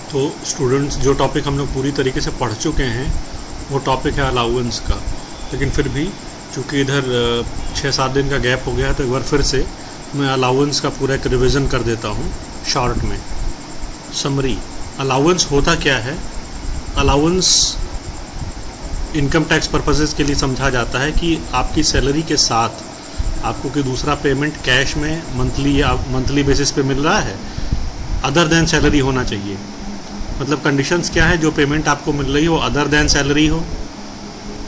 तो स्टूडेंट्स, जो टॉपिक हम लोग पूरी तरीके से पढ़ चुके हैं वो टॉपिक है अलाउंस का, लेकिन फिर भी चूँकि इधर 6-7 दिन का गैप हो गया है तो एक बार फिर से मैं अलाउंस का पूरा एक रिवीजन कर देता हूँ शॉर्ट में। समरी, अलाउंस होता क्या है? अलाउंस इनकम टैक्स पर्पसेस के लिए समझा जाता है कि आपकी सैलरी के साथ आपको कोई दूसरा पेमेंट कैश में मंथली या मंथली बेसिस पे मिल रहा है, अदर देन सैलरी होना चाहिए। मतलब कंडीशंस क्या है? जो पेमेंट आपको मिल रही हो अदर देन सैलरी हो,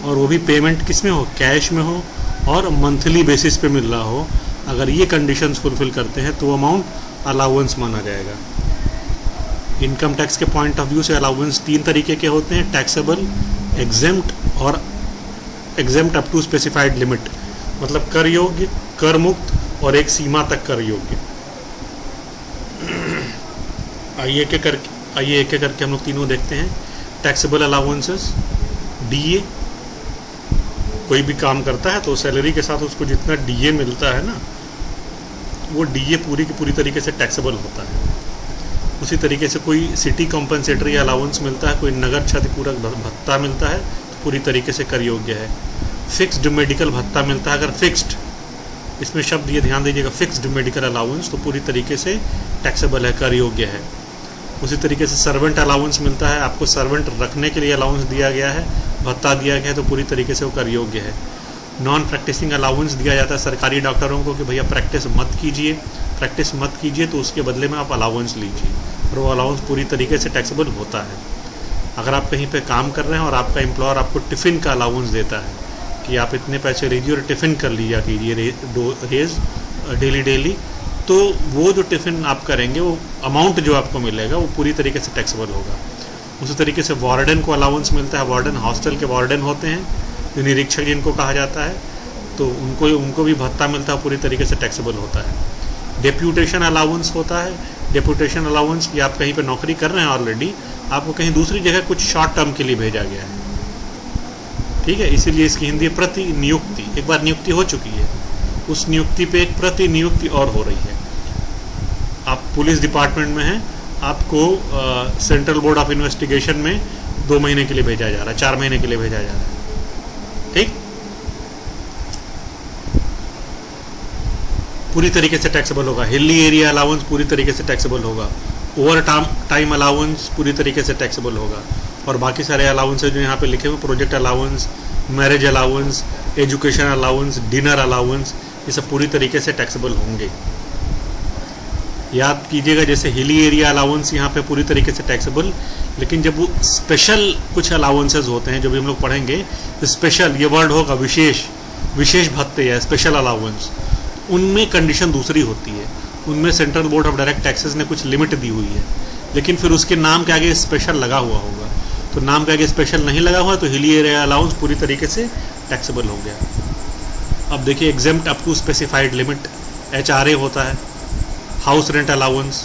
और वो भी पेमेंट किस में हो? कैश में हो, और मंथली बेसिस पे मिल रहा हो। अगर ये कंडीशंस फुलफिल करते हैं तो अमाउंट अलाउंस माना जाएगा। इनकम टैक्स के पॉइंट ऑफ व्यू से अलाउंस 3 तरीके के होते हैं: टैक्सेबल, एग्जेम्प्ट और exempt up to specified limit, मतलब कर योग्य, कर मुक्त और एक सीमा तक कर योग्य। आइए एक एक करके हम लोग तीनों देखते हैं। टैक्सेबल अलाउंसेस, डीए, कोई भी काम करता है तो सैलरी के साथ उसको जितना डीए मिलता है ना, वो डीए पूरी की पूरी तरीके से टैक्सेबल होता है। उसी तरीके से कोई सिटी कॉम्पनसेटरी अलाउंस मिलता है, कोई नगर क्षतिपूरक भत्ता मिलता है तो पूरी तरीके से कर योग्य है। फिक्स्ड मेडिकल भत्ता मिलता है, अगर फिक्स्ड, इसमें शब्द ये ध्यान दीजिएगा, फिक्स्ड मेडिकल अलाउंस, तो पूरी तरीके से टैक्सेबल है, कर योग्य है। उसी तरीके से सर्वेंट अलाउंस मिलता है, आपको सर्वेंट रखने के लिए अलाउंस दिया गया है, भत्ता दिया गया है, तो पूरी तरीके से वो कर योग्य है। नॉन प्रैक्टिसिंग अलाउंस दिया जाता है सरकारी डॉक्टरों को कि भैया प्रैक्टिस मत कीजिए तो उसके बदले में आप अलाउंस लीजिए, और वो अलाउंस पूरी तरीके से टैक्सेबल होता है। अगर आप कहीं पे काम कर रहे हैं और आपका एम्प्लॉयर आपको टिफ़िन का अलाउंस देता है कि आप इतने पैसे लीजिए और टिफ़िन कर लिया कीजिए रेज डेली, तो वो जो टिफ़िन आप करेंगे वो अमाउंट जो आपको मिलेगा वो पूरी तरीके से टैक्सेबल होगा। उसी तरीके से वार्डन को अलाउंस मिलता है, वार्डन हॉस्टल के वार्डन होते हैं, जो निरीक्षक जिनको कहा जाता है, तो उनको भी भत्ता मिलता है, पूरी तरीके से टैक्सेबल होता है। डेप्यूटेशन अलाउंस होता है। डेप्यूटेशन अलाउंस कि आप कहीं पे नौकरी कर रहे हैं ऑलरेडी, आपको कहीं दूसरी जगह कुछ शॉर्ट टर्म के लिए भेजा गया है, ठीक है, इसीलिए इसकी हिंदी प्रतिनियुक्ति। एक बार नियुक्ति हो चुकी है, उस नियुक्ति पे एक प्रतिनियुक्ति और हो रही है। आप पुलिस डिपार्टमेंट में हैं, आपको सेंट्रल बोर्ड ऑफ इन्वेस्टिगेशन में 2 महीने के लिए भेजा जा रहा है, 4 महीने के लिए भेजा जा रहा है, ठीक, पूरी तरीके से टैक्सेबल होगा। हिली एरिया अलाउंस पूरी तरीके से टैक्सेबल होगा। ओवर टाइम अलाउंस पूरी तरीके से टैक्सेबल होगा। और बाकी सारे अलाउंस जो यहाँ पे लिखे हुए, project allowance, marriage allowance, education allowance, dinner allowance, ये सब पूरी तरीके से टैक्सेबल होंगे। याद कीजिएगा, जैसे हिली एरिया अलाउंस यहाँ पे पूरी तरीके से टैक्सेबल, लेकिन जब वो स्पेशल कुछ अलाउंसेज होते हैं जो भी हम लोग पढ़ेंगे, स्पेशल ये वर्ड होगा, विशेष भत्ते या स्पेशल अलाउंस, उनमें कंडीशन दूसरी होती है। उनमें central board of direct taxes ने कुछ लिमिट दी हुई है, लेकिन फिर उसके नाम के आगे स्पेशल लगा हुआ होगा। तो नाम के आगे स्पेशल नहीं लगा हुआ तो हिली एरिया अलाउंस पूरी तरीके से टैक्सेबल हो गया। अब देखिए, exempt up to specified limit, HRA होता है। House rent allowance,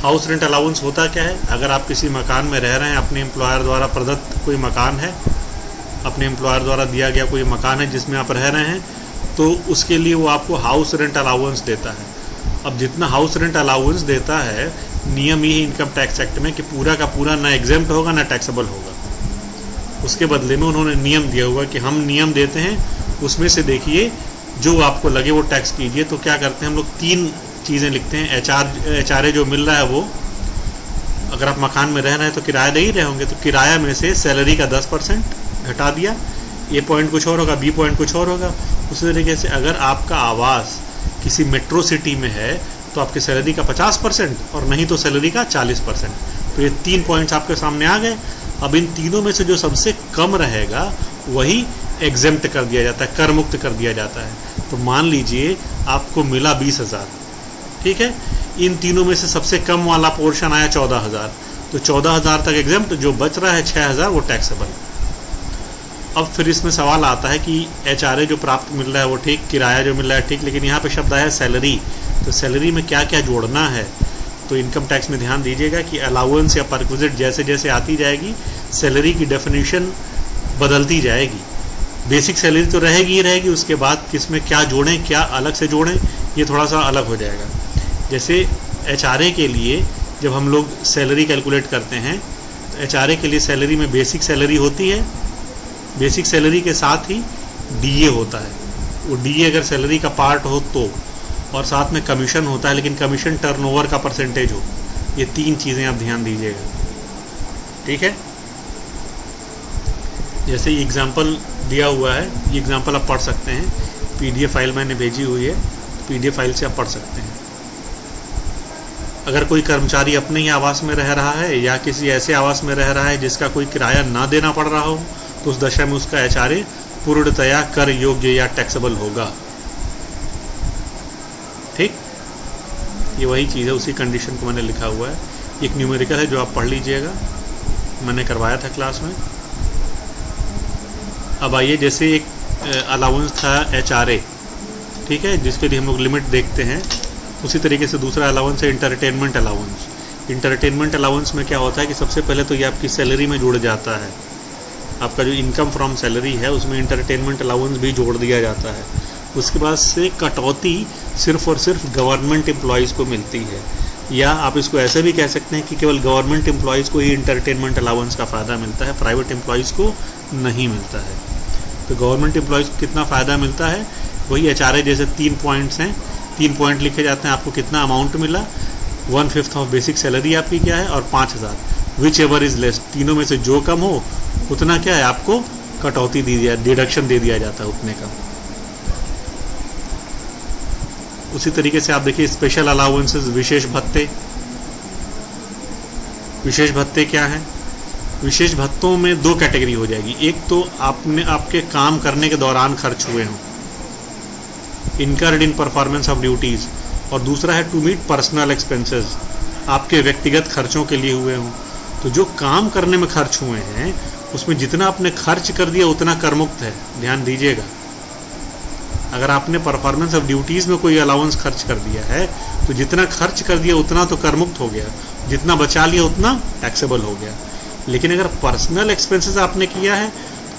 house rent allowance होता क्या है? अगर आप किसी मकान में रह रहे हैं, अपने एम्प्लॉयर द्वारा प्रदत्त कोई मकान है, अपने एम्प्लॉयर द्वारा दिया गया कोई मकान है जिसमें आप रह रहे हैं, तो उसके लिए वो आपको हाउस रेंट अलाउंस देता है। अब जितना हाउस रेंट अलाउंस देता है, नियम ये है इनकम टैक्स एक्ट में कि पूरा का पूरा ना एग्जेम्प्ट होगा ना टैक्सेबल होगा। उसके बदले में उन्होंने नियम दिया हुआ कि हम नियम देते हैं, उसमें से देखिए जो आपको लगे वो टैक्स कीजिए। तो क्या करते हैं हम लोग, 3 चीज़ें लिखते हैं। HRA जो मिल रहा है वो, अगर आप मकान में रह रहे हैं तो किराया दे ही रहे होंगे, तो किराया में से सैलरी का 10% घटा दिया। ए पॉइंट कुछ और होगा, बी पॉइंट कुछ और होगा। उसी तरीके से अगर आपका आवास किसी मेट्रो सिटी में है तो आपकी सैलरी का 50% और नहीं तो सैलरी का 40%। तो ये 3 पॉइंट्स आपके सामने आ गए। अब इन तीनों में से जो सबसे कम रहेगा वही एग्जेम्प्ट कर दिया जाता है, कर मुक्त कर दिया जाता है। तो मान लीजिए आपको मिला 20,000, ठीक है, इन तीनों में से सबसे कम वाला पोर्शन आया 14,000, तो 14,000 तक एग्जेम्प्ट, जो बच रहा है 6,000 वो टैक्सेबल। अब फिर इसमें सवाल आता है कि HRA जो प्राप्त मिल रहा है वो ठीक, किराया जो मिल रहा है ठीक, लेकिन यहाँ पे शब्द आया सैलरी, तो सैलरी में क्या क्या जोड़ना है? तो इनकम टैक्स में ध्यान दीजिएगा कि अलाउंस या परक्विजिट जैसे जैसे आती जाएगी, सैलरी की डेफिनेशन बदलती जाएगी। बेसिक सैलरी तो रहेगी ही रहेगी, उसके बाद किसमें क्या जोड़ें, क्या अलग से जोड़ें, ये थोड़ा सा अलग हो जाएगा। जैसे HRA के लिए जब हम लोग सैलरी कैलकुलेट करते हैं तो एचआरए के लिए सैलरी में बेसिक सैलरी होती है, बेसिक सैलरी के साथ ही डीए होता है। वो डीए अगर सैलरी का पार्ट हो तो, और साथ में कमीशन होता है, लेकिन कमीशन टर्नओवर का परसेंटेज हो। ये 3 चीज़ें आप ध्यान दीजिएगा, ठीक है। जैसे ये एग्जाम्पल दिया हुआ है, ये एग्जाम्पल आप पढ़ सकते हैं, पीडीएफ फाइल मैंने भेजी हुई है, पीडीएफ फाइल से आप पढ़ सकते हैं। अगर कोई कर्मचारी अपने ही आवास में रह रहा है या किसी ऐसे आवास में रह रहा है जिसका कोई किराया ना देना पड़ रहा हो, तो उस दशा में उसका एचआरए पूर्णतया कर योग्य या टैक्सेबल होगा, ठीक। ये वही चीज़ है, उसी कंडीशन को मैंने लिखा हुआ है। एक न्यूमेरिकल है जो आप पढ़ लीजिएगा, मैंने करवाया था क्लास में। अब आइए, जैसे एक अलाउंस था एचआरए, ठीक है, जिसके लिए हम लोग लिमिट देखते हैं, उसी तरीके से दूसरा अलाउंस है इंटरटेनमेंट अलाउंस। इंटरटेनमेंट अलाउंस में क्या होता है कि सबसे पहले तो ये आपकी सैलरी में जुड़ जाता है, आपका जो इनकम फ्रॉम सैलरी है उसमें इंटरटेनमेंट अलाउंस भी जोड़ दिया जाता है। उसके बाद से कटौती सिर्फ और सिर्फ गवर्नमेंट एम्प्लॉयज़ को मिलती है, या आप इसको ऐसे भी कह सकते हैं कि केवल गवर्नमेंट एम्प्लॉयज़ को ही इंटरटेनमेंट अलाउंस का फ़ायदा मिलता है, प्राइवेट एम्प्लॉयज़ को नहीं मिलता है। तो गवर्नमेंट एम्प्लॉयज़ को कितना फ़ायदा मिलता है, वही एचआरए जैसे 3 पॉइंट्स हैं, 3 पॉइंट लिखे जाते हैं, आपको कितना अमाउंट मिला, 1/5 ऑफ बेसिक सैलरी आपकी क्या है, और 5000, विच एवर इज़ लेस, तीनों में से जो कम हो उतना क्या है आपको कटौती दी दिया, डिडक्शन दे दिया जाता है उतने का। उसी तरीके से आप देखिए स्पेशल अलाउंसेस, विशेष भत्ते। विशेष भत्ते क्या हैं? विशेष भत्तों में 2 कैटेगरी हो जाएगी। एक तो आपके काम करने के दौरान खर्च हुए हों, incurred in performance of duties, और दूसरा है टू मीट पर्सनल एक्सपेंसेस, आपके व्यक्तिगत खर्चों के लिए हुए हों। तो जो काम करने में खर्च हुए हैं उसमें जितना आपने खर्च कर दिया उतना करमुक्त है, ध्यान दीजिएगा। अगर आपने परफॉर्मेंस ऑफ ड्यूटीज़ में कोई अलाउंस खर्च कर दिया है तो जितना खर्च कर दिया उतना तो करमुक्त हो गया, जितना बचा लिया उतना टैक्सेबल हो गया। लेकिन अगर पर्सनल एक्सपेंसेस आपने किया है,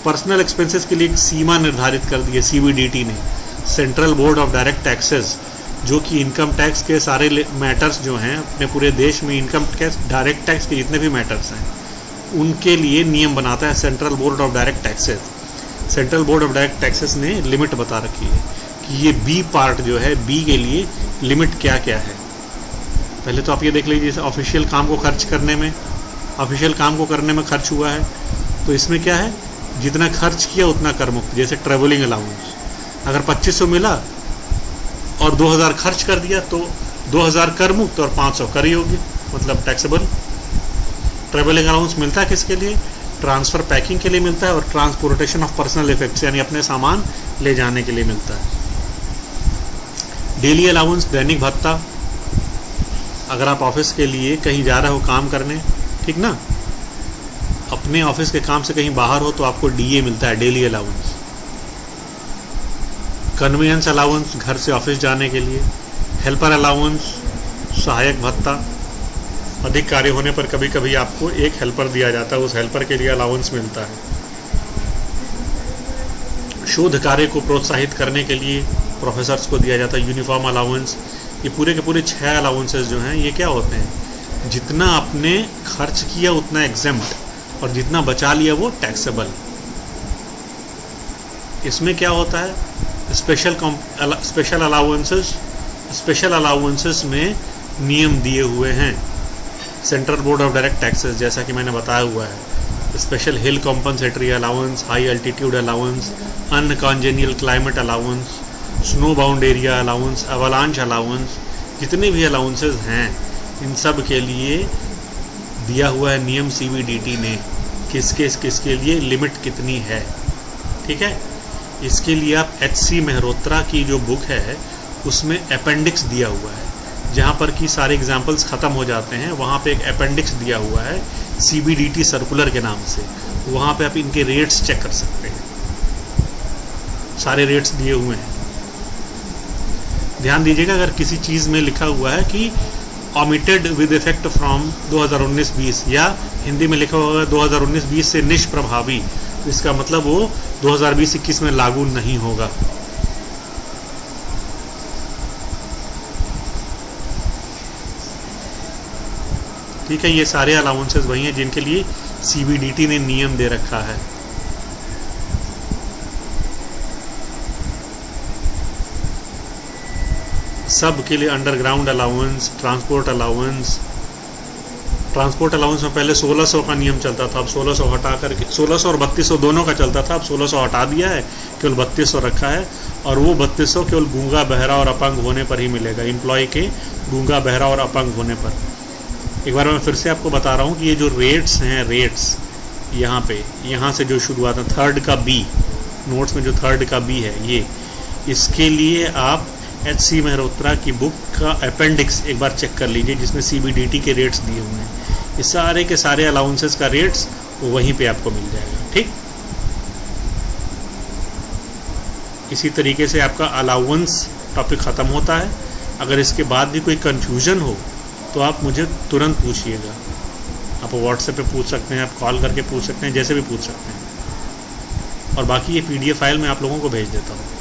पर्सनल एक्सपेंसेस के लिए एक सीमा निर्धारित कर दी है सीबीडीटी ने, central board of direct taxes, जो कि इनकम टैक्स के सारे मैटर्स जो हैं अपने पूरे देश में, इनकम टैक्स डायरेक्ट टैक्स के जितने भी मैटर्स हैं उनके लिए नियम बनाता है central board of direct taxes. Central board of direct taxes ने लिमिट बता रखी है कि ये बी पार्ट जो है, बी के लिए लिमिट क्या क्या है। पहले तो आप ये देख लीजिए, जैसे ऑफिशियल काम को खर्च करने में, ऑफिशियल काम को करने में खर्च हुआ है तो इसमें क्या है, जितना खर्च किया उतना कर मुक्त। जैसे ट्रेवलिंग अलाउंस, अगर 2500 मिला और 2000 खर्च कर दिया तो 2000 कर मुक्त और 500 कर योग्य, मतलब टैक्सेबल। ट्रेवलिंग अलाउंस मिलता है किसके लिए? ट्रांसफ़र पैकिंग के लिए मिलता है, और ट्रांसपोर्टेशन ऑफ पर्सनल इफेक्ट्स यानी अपने सामान ले जाने के लिए मिलता है। डेली अलाउंस, दैनिक भत्ता, अगर आप ऑफिस के लिए कहीं जा रहे हो काम करने, ठीक ना, अपने ऑफिस के काम से कहीं बाहर हो तो आपको डीए मिलता है, डेली अलाउंस। कन्वेंस अलाउंस, घर से ऑफिस जाने के लिए। हेल्पर अलाउंस, सहायक भत्ता, अधिक कार्य होने पर कभी कभी आपको एक हेल्पर दिया जाता है, उस हेल्पर के लिए अलाउंस मिलता है। शोध कार्य को प्रोत्साहित करने के लिए प्रोफेसर्स को दिया जाता है यूनिफॉर्म अलाउंस। ये पूरे के पूरे 6 अलाउंसेस जो हैं ये क्या होते हैं, जितना आपने खर्च किया उतना एग्जेम्प्ट, और जितना बचा लिया वो टैक्सेबल। इसमें क्या होता है, स्पेशल अलाउंसेस में नियम दिए हुए हैं central board of direct taxes, जैसा कि मैंने बताया हुआ है। Special hill compensatory allowance, high altitude allowance, uncongenial climate allowance, snow bound area allowance, avalanche allowance, जितने भी अलाउंसेस हैं इन सब के लिए दिया हुआ है नियम सीबीडीटी ने, किसके लिए लिमिट कितनी है, ठीक है। इसके लिए आप HC मेहरोत्रा की जो बुक है उसमें अपेंडिक्स दिया हुआ है, जहाँ पर कि सारे एग्जाम्पल्स ख़त्म हो जाते हैं, वहाँ पे एक अपेंडिक्स दिया हुआ है CBDT सर्कुलर के नाम से। वहाँ पे आप इनके रेट्स चेक कर सकते हैं, सारे रेट्स दिए हुए हैं। ध्यान दीजिएगा, अगर किसी चीज़ में लिखा हुआ है कि ओमिटेड विद इफेक्ट फ्रॉम 2019-20, या हिंदी में लिखा हुआ है 2019-20 से निष्प्रभावी, तो इसका मतलब वो 2020-21 में लागू नहीं होगा। ठीक है, ये सारे अलाउंसेस वही हैं जिनके लिए CBDT ने नियम दे रखा है। सब के लिए अंडरग्राउंड अलाउंस, ट्रांसपोर्ट अलाउंस में पहले 1600 का नियम चलता था, अब 1600 हटा करके 1600 और 3200 दोनों का चलता था, अब 1600 हटा दिया है, केवल 3200 रखा है। और वो 3200 केवल गूंगा, बहरा और अपंग होने पर ही मिलेगा, एम्प्लॉय के गूंगा, बहरा और अपंग होने पर। एक बार मैं फिर से आपको बता रहा हूँ कि ये जो रेट्स हैं, रेट्स यहाँ पे, यहाँ से जो शुरुआत है, थर्ड का बी, नोट्स में जो थर्ड का बी है, ये इसके लिए आप HC मेहरोत्रा की बुक का अपेंडिक्स एक बार चेक कर लीजिए, जिसमें CBDT के रेट्स दिए हुए हैं। ये सारे के सारे अलाउंसेस का रेट्स वो वहीं पे आपको मिल जाएगा। ठीक, इसी तरीके से आपका अलाउंस टॉपिक ख़त्म होता है। अगर इसके बाद भी कोई कन्फ्यूजन हो तो आप मुझे तुरंत पूछिएगा। आप व्हाट्सएप पे पूछ सकते हैं, आप कॉल करके पूछ सकते हैं, जैसे भी पूछ सकते हैं। और बाकी ये PDF फाइल मैं आप लोगों को भेज देता हूँ।